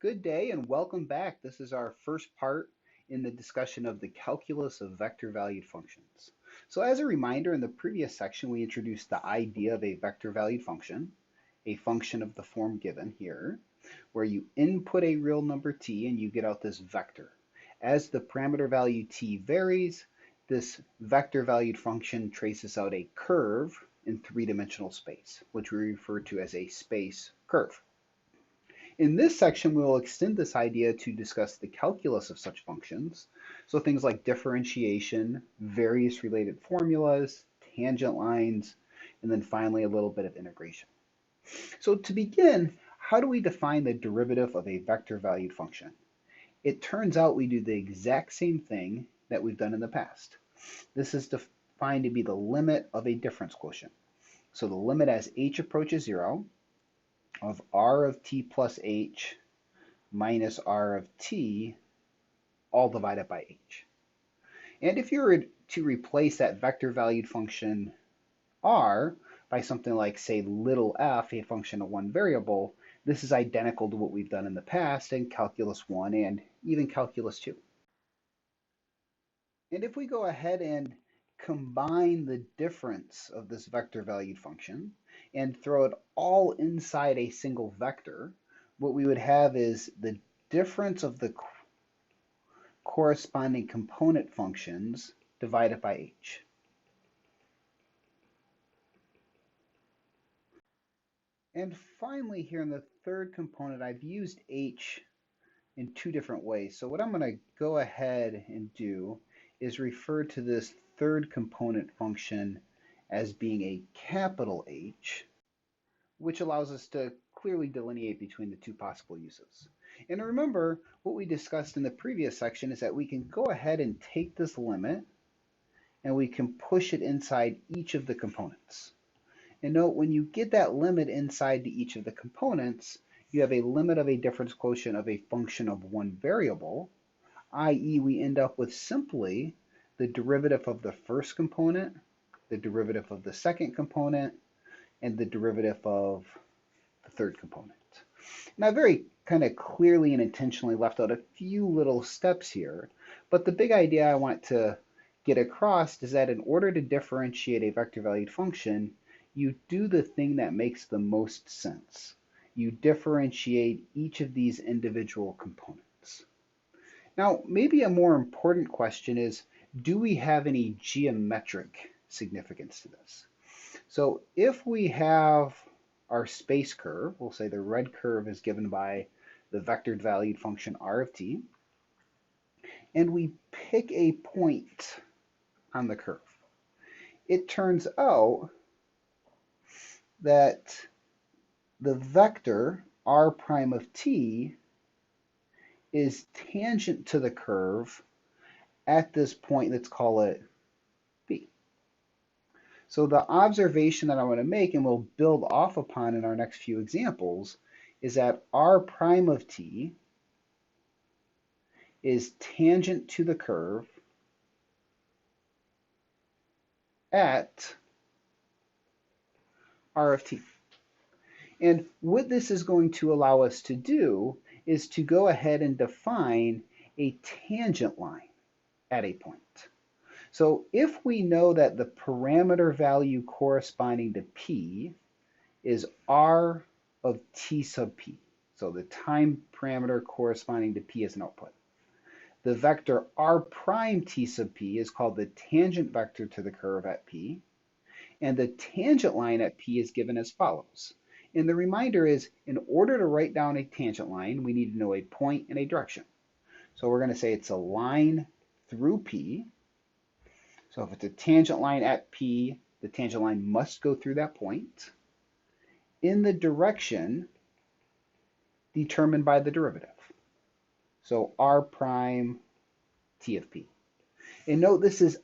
Good day and welcome back. This is our first part in the discussion of the calculus of vector valued functions. So as a reminder, in the previous section, we introduced the idea of a vector valued function, a function of the form given here, where you input a real number t and you get out this vector. As the parameter value t varies, this vector valued function traces out a curve in three-dimensional space, which we refer to as a space curve. In this section, we will extend this idea to discuss the calculus of such functions. So things like differentiation, various related formulas, tangent lines, and then finally a little bit of integration. So to begin, how do we define the derivative of a vector valued function? It turns out we do the exact same thing that we've done in the past. This is defined to be the limit of a difference quotient. So the limit as h approaches 0 of r of t plus h minus r of t all divided by h. And if you were to replace that vector valued function r by something like, say, little f, a function of one variable, this is identical to what we've done in the past in Calculus 1 and even Calculus 2. And if we go ahead and combine the difference of this vector valued function and throw it all inside a single vector, what we would have is the difference of the corresponding component functions divided by h. And finally, here in the third component, I've used h in two different ways. So what I'm going to go ahead and do is refer to this third component function as being a capital H, which allows us to clearly delineate between the two possible uses. And remember, what we discussed in the previous section is that we can go ahead and take this limit and we can push it inside each of the components. And note, when you get that limit inside to each of the components, you have a limit of a difference quotient of a function of one variable, i.e. we end up with simply the derivative of the first component, the derivative of the second component, and the derivative of the third component. Now, I very kind of clearly and intentionally left out a few little steps here, but the big idea I want to get across is that in order to differentiate a vector valued function, you do the thing that makes the most sense. You differentiate each of these individual components. Now, maybe a more important question is, do we have any geometric significance to this? So if we have our space curve, we'll say the red curve is given by the vectored valued function r of t, and we pick a point on the curve. It turns out that the vector r prime of t is tangent to the curve at this point. Let's call it B. So the observation that I want to make, and we'll build off upon in our next few examples, is that r prime of t is tangent to the curve at r of t. And what this is going to allow us to do is to go ahead and define a tangent line at a point. So if we know that the parameter value corresponding to p is r of t sub p, so the time parameter corresponding to p as an output, the vector r prime t sub p is called the tangent vector to the curve at p, and the tangent line at p is given as follows. And the reminder is, in order to write down a tangent line, we need to know a point and a direction. So we're going to say it's a line through P. So if it's a tangent line at P, the tangent line must go through that point in the direction determined by the derivative. So r prime t of P. And note this is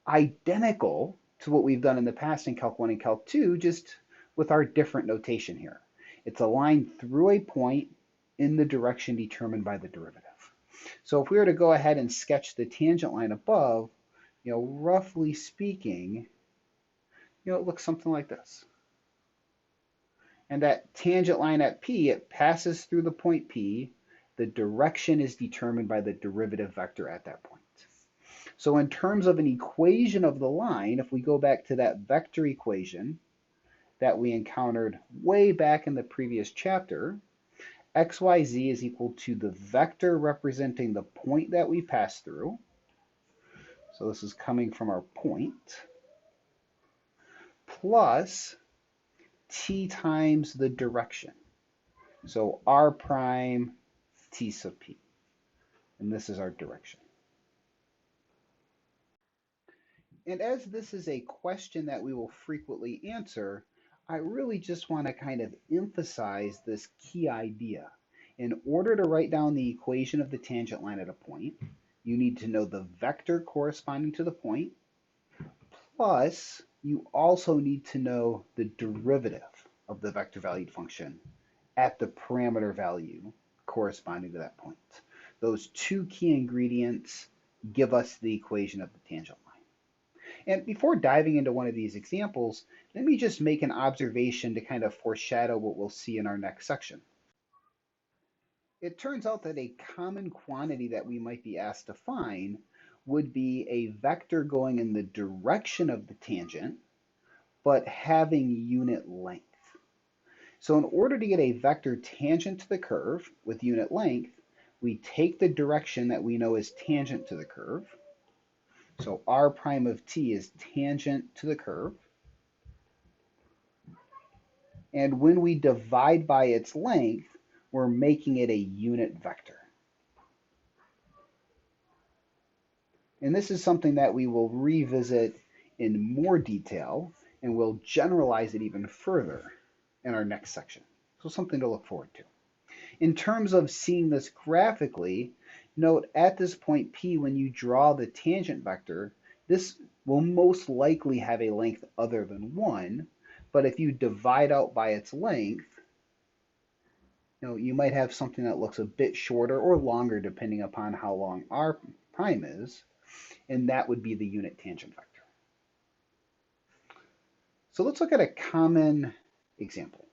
identical to what we've done in the past in Calc 1 and Calc 2, just with our different notation here. It's a line through a point in the direction determined by the derivative. So if we were to go ahead and sketch the tangent line above, roughly speaking, it looks something like this. And that tangent line at P, it passes through the point P, the direction is determined by the derivative vector at that point. So in terms of an equation of the line, if we go back to that vector equation that we encountered way back in the previous chapter, xyz is equal to the vector representing the point that we passed through. So this is coming from our point, plus t times the direction. So r prime t sub p. And this is our direction. And as this is a question that we will frequently answer, I really just want to kind of emphasize this key idea. In order to write down the equation of the tangent line at a point, you need to know the vector corresponding to the point, plus you also need to know the derivative of the vector valued function at the parameter value corresponding to that point. Those two key ingredients give us the equation of the tangent line. And before diving into one of these examples, let me just make an observation to kind of foreshadow what we'll see in our next section. It turns out that a common quantity that we might be asked to find would be a vector going in the direction of the tangent, but having unit length. So in order to get a vector tangent to the curve with unit length, we take the direction that we know is tangent to the curve. So r prime of t is tangent to the curve. And when we divide by its length, we're making it a unit vector. And this is something that we will revisit in more detail, and we'll generalize it even further in our next section. So something to look forward to. In terms of seeing this graphically, note at this point P, when you draw the tangent vector, this will most likely have a length other than 1, but if you divide out by its length, you might have something that looks a bit shorter or longer depending upon how long r prime is, and that would be the unit tangent vector. So let's look at a common example.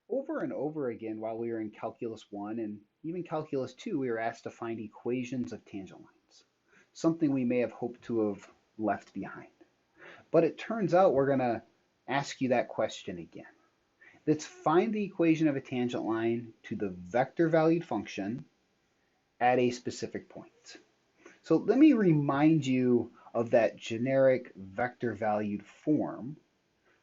Over and over again while we were in Calculus 1 and even Calculus 2, we were asked to find equations of tangent lines, something we may have hoped to have left behind. But it turns out we're going to ask you that question again. Let's find the equation of a tangent line to the vector valued function at a specific point. So let me remind you of that generic vector valued form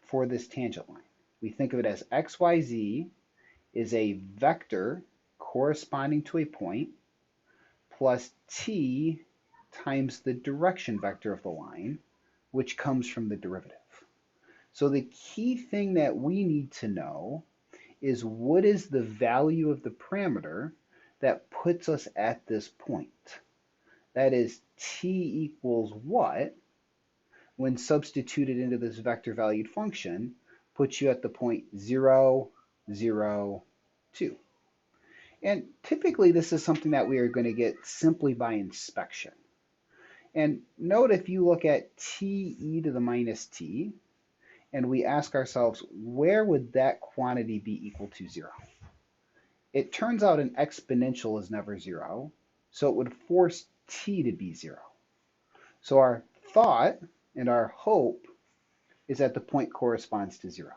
for this tangent line. We think of it as xyz is a vector corresponding to a point plus t times the direction vector of the line, which comes from the derivative. So the key thing that we need to know is what is the value of the parameter that puts us at this point. That is, t equals what, when substituted into this vector valued function, puts you at the point 0, 0, 2. And typically this is something that we are going to get simply by inspection. And note, if you look at t e to the minus t, and we ask ourselves, where would that quantity be equal to 0? It turns out an exponential is never 0, so it would force t to be 0. So our thought and our hope is that the point corresponds to 0.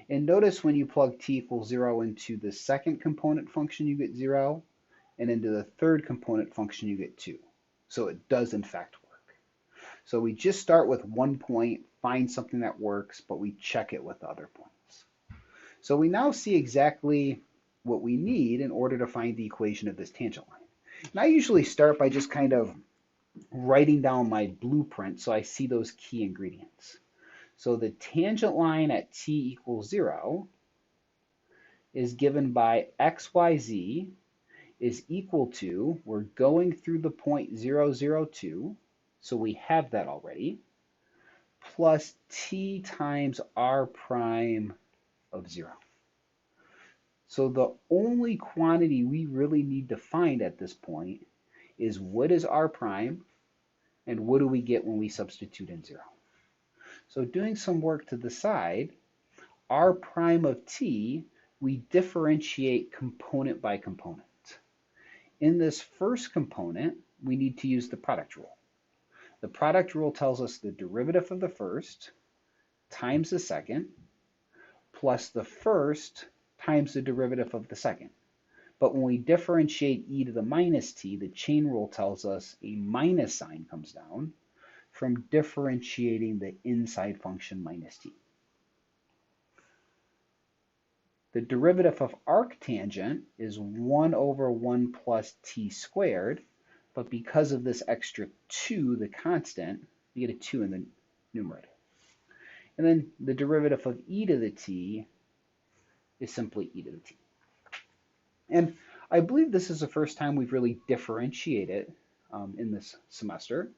And notice when you plug t equals 0 into the second component function, you get 0, and into the third component function, you get 2. So it does in fact work. So we just start with one point, find something that works, but we check it with other points. So we now see exactly what we need in order to find the equation of this tangent line. And I usually start by just kind of writing down my blueprint so I see those key ingredients. So the tangent line at t equals 0 is given by xyz is equal to, we're going through the point 0, 0, 2, so we have that already, plus t times r prime of 0. So the only quantity we really need to find at this point is what is r prime and what do we get when we substitute in 0. So doing some work to the side, r prime of t, we differentiate component by component. In this first component, we need to use the product rule. The product rule tells us the derivative of the first times the second plus the first times the derivative of the second. But when we differentiate e to the minus t, the chain rule tells us a minus sign comes down from differentiating the inside function minus t. The derivative of arctangent is 1 over 1 plus t squared, but because of this extra 2, the constant, we get a 2 in the numerator. And then the derivative of e to the t is simply e to the t. And I believe this is the first time we've really differentiated in this semester.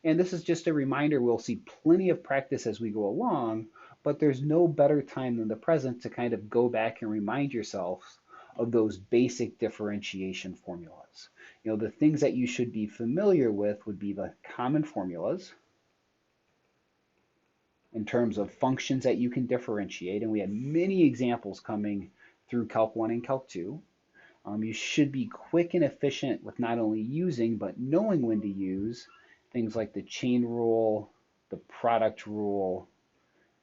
And this is just a reminder, we'll see plenty of practice as we go along, but there's no better time than the present to kind of go back and remind yourself of those basic differentiation formulas. You know, the things that you should be familiar with would be the common formulas in terms of functions that you can differentiate, and we had many examples coming through Calc 1 and Calc 2. You should be quick and efficient with not only using, but knowing when to use things like the chain rule, the product rule,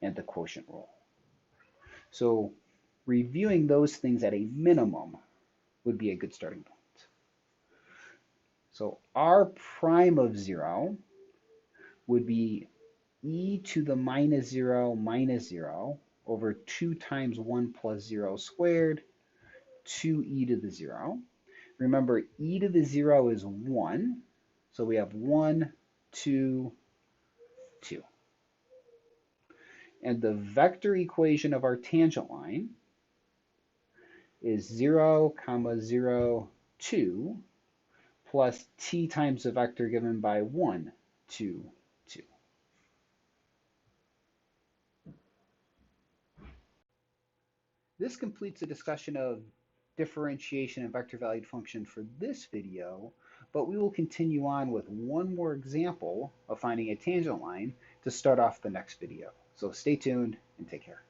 and the quotient rule. So reviewing those things at a minimum would be a good starting point. So r prime of 0 would be e to the minus 0 over 2 times 1 plus 0 squared, 2e to the 0. Remember, e to the 0 is 1, so we have 1, 2, 2. And the vector equation of our tangent line is 0, 0, 2 plus t times the vector given by 1, 2, 2. This completes the discussion of differentiation and vector valued function for this video, but we will continue on with one more example of finding a tangent line to start off the next video. So stay tuned and take care.